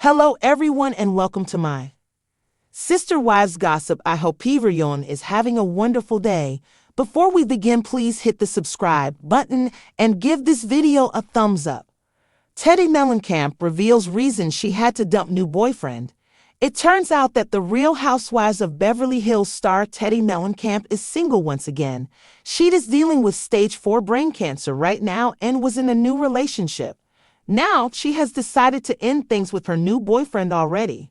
Hello everyone and welcome to my Sister Wives Gossip. I hope everyone is having a wonderful day. Before we begin, please hit the subscribe button and give this video a thumbs up. Teddi Mellencamp reveals reason she had to dump new boyfriend. It turns out that the Real Housewives of Beverly Hills star Teddi Mellencamp is single once again. She is dealing with stage 4 brain cancer right now and was in a new relationship. Now, she has decided to end things with her new boyfriend already.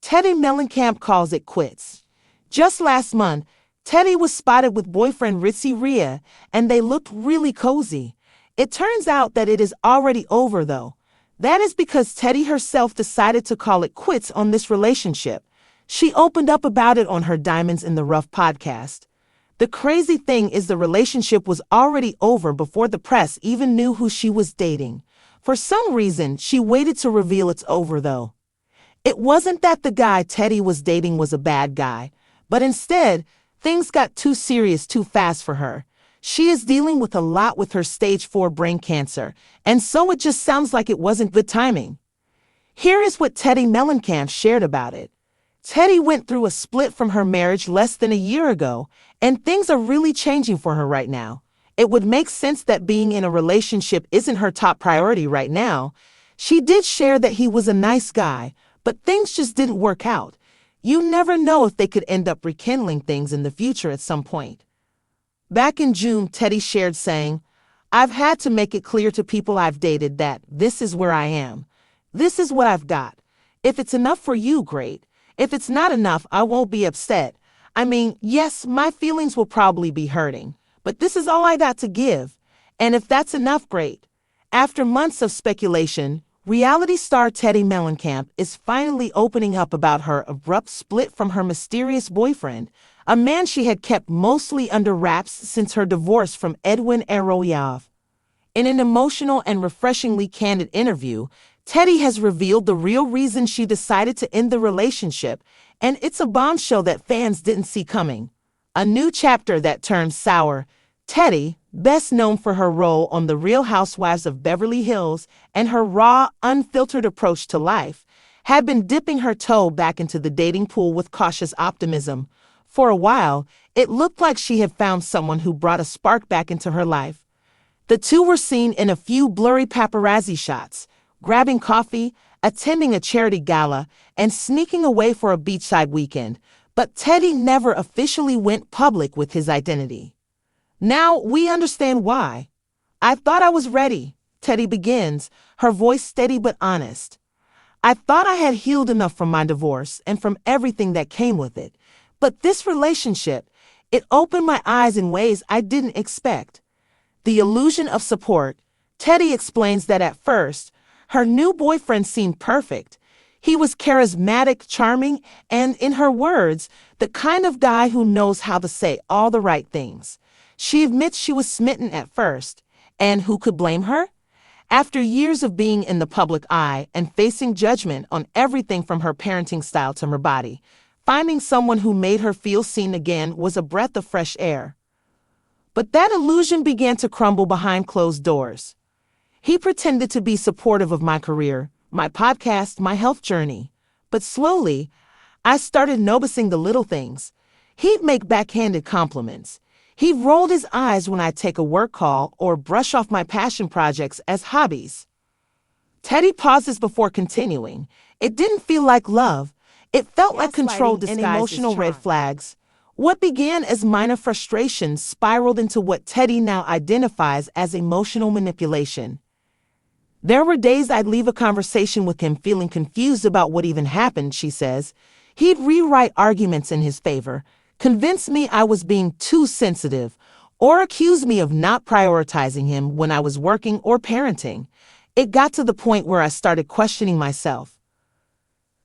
Teddi Mellencamp calls it quits. Just last month, Teddi was spotted with boyfriend Ritzy Rhea, and they looked really cozy. It turns out that it is already over though. That is because Teddi herself decided to call it quits on this relationship. She opened up about it on her Diamonds in the Rough podcast. The crazy thing is the relationship was already over before the press even knew who she was dating. For some reason, she waited to reveal it's over though. It wasn't that the guy Teddi was dating was a bad guy, but instead, things got too serious too fast for her. She is dealing with a lot with her stage 4 brain cancer, and so it just sounds like it wasn't good timing. Here is what Teddi Mellencamp shared about it. Teddi went through a split from her marriage less than a year ago, and things are really changing for her right now. It would make sense that being in a relationship isn't her top priority right now. She did share that he was a nice guy, but things just didn't work out. You never know if they could end up rekindling things in the future at some point. Back in June, Teddi shared saying, "I've had to make it clear to people I've dated that this is where I am. This is what I've got. If it's enough for you, great. If it's not enough, I won't be upset. I mean, yes, my feelings will probably be hurting, but this is all I got to give. And if that's enough, great." After months of speculation, reality star Teddi Mellencamp is finally opening up about her abrupt split from her mysterious boyfriend, a man she had kept mostly under wraps since her divorce from Edwin Arroyave. In an emotional and refreshingly candid interview, Teddi has revealed the real reason she decided to end the relationship, and it's a bombshell that fans didn't see coming. A new chapter that turned sour. Teddi, best known for her role on The Real Housewives of Beverly Hills and her raw, unfiltered approach to life, had been dipping her toe back into the dating pool with cautious optimism. For a while, it looked like she had found someone who brought a spark back into her life. The two were seen in a few blurry paparazzi shots, grabbing coffee, attending a charity gala, and sneaking away for a beachside weekend, but Teddi never officially went public with his identity. Now we understand why. "I thought I was ready," Teddi begins, her voice steady but honest. "I thought I had healed enough from my divorce and from everything that came with it. But this relationship, it opened my eyes in ways I didn't expect." The illusion of support. Teddi explains that at first, her new boyfriend seemed perfect. He was charismatic, charming, and, in her words, the kind of guy who knows how to say all the right things. She admits she was smitten at first, and who could blame her? After years of being in the public eye and facing judgment on everything from her parenting style to her body, finding someone who made her feel seen again was a breath of fresh air. But that illusion began to crumble behind closed doors. "He pretended to be supportive of my career, my podcast, my health journey. But slowly, I started noticing the little things. He'd make backhanded compliments. He rolled his eyes when I'd take a work call or brush off my passion projects as hobbies." Teddi pauses before continuing. "It didn't feel like love. It felt like control and emotional red flags. What began as minor frustrations spiraled into what Teddi now identifies as emotional manipulation. There were days I'd leave a conversation with him feeling confused about what even happened," she says. "He'd rewrite arguments in his favor, convince me I was being too sensitive, or accuse me of not prioritizing him when I was working or parenting. It got to the point where I started questioning myself."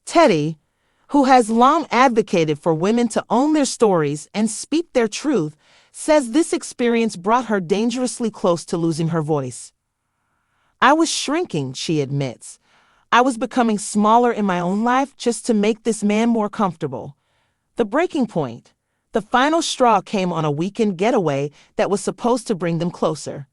Teddi, who has long advocated for women to own their stories and speak their truth, says this experience brought her dangerously close to losing her voice. "I was shrinking," she admits. "I was becoming smaller in my own life just to make this man more comfortable." The breaking point. The final straw came on a weekend getaway that was supposed to bring them closer.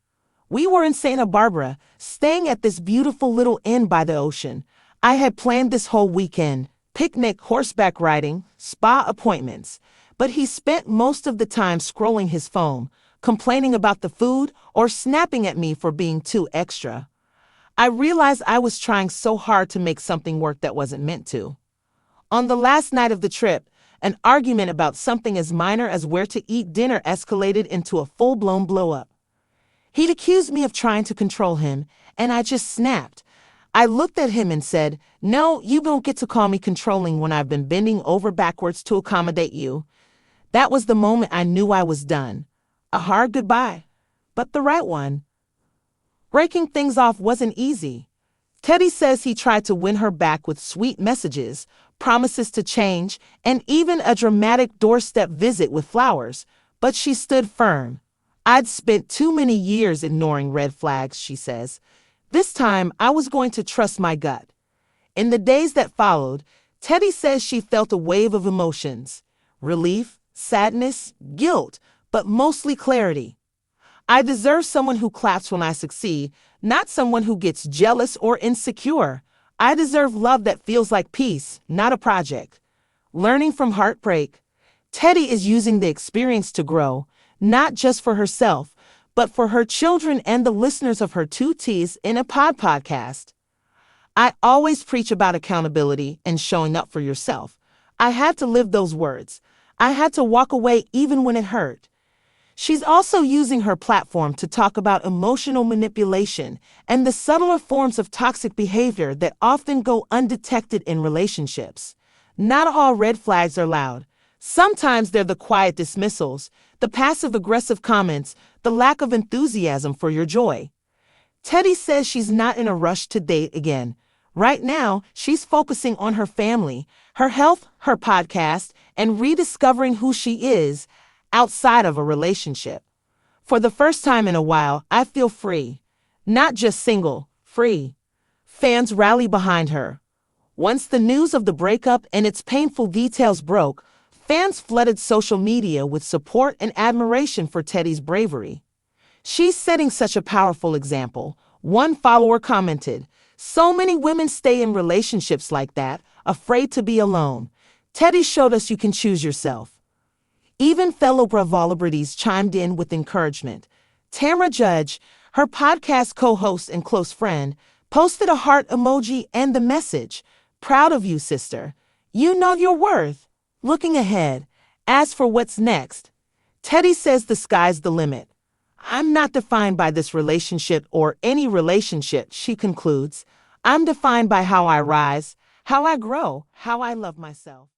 "We were in Santa Barbara, staying at this beautiful little inn by the ocean. I had planned this whole weekend, picnic, horseback riding, spa appointments, but he spent most of the time scrolling his phone, complaining about the food, or snapping at me for being too extra. I realized I was trying so hard to make something work that wasn't meant to. On the last night of the trip, an argument about something as minor as where to eat dinner escalated into a full-blown blow-up. He'd accused me of trying to control him, and I just snapped. I looked at him and said, "No, you don't get to call me controlling when I've been bending over backwards to accommodate you." That was the moment I knew I was done. A hard goodbye, but the right one. Breaking things off wasn't easy. Teddi says he tried to win her back with sweet messages, promises to change, and even a dramatic doorstep visit with flowers, but she stood firm. "I'd spent too many years ignoring red flags," she says. "This time, I was going to trust my gut." In the days that followed, Teddi says she felt a wave of emotions: relief, sadness, guilt, but mostly clarity. "I deserve someone who claps when I succeed, not someone who gets jealous or insecure. I deserve love that feels like peace, not a project." Learning from heartbreak, Teddi is using the experience to grow, not just for herself, but for her children and the listeners of her 2Ts in a podcast. "I always preach about accountability and showing up for yourself. I had to live those words. I had to walk away even when it hurt." She's also using her platform to talk about emotional manipulation and the subtler forms of toxic behavior that often go undetected in relationships. Not all red flags are loud. Sometimes they're the quiet dismissals, the passive-aggressive comments, the lack of enthusiasm for your joy. Teddi says she's not in a rush to date again. Right now, she's focusing on her family, her health, her podcast, and rediscovering who she is outside of a relationship. "For the first time in a while, I feel free. Not just single, free." Fans rally behind her. Once the news of the breakup and its painful details broke, fans flooded social media with support and admiration for Teddi's bravery. "She's setting such a powerful example," one follower commented. "So many women stay in relationships like that, afraid to be alone. Teddi showed us you can choose yourself." Even fellow Bravo-celebrities chimed in with encouragement. Tamra Judge, her podcast co-host and close friend, posted a heart emoji and the message, "Proud of you, sister. You know your worth." Looking ahead, as for what's next, Teddi says the sky's the limit. "I'm not defined by this relationship or any relationship," she concludes. "I'm defined by how I rise, how I grow, how I love myself."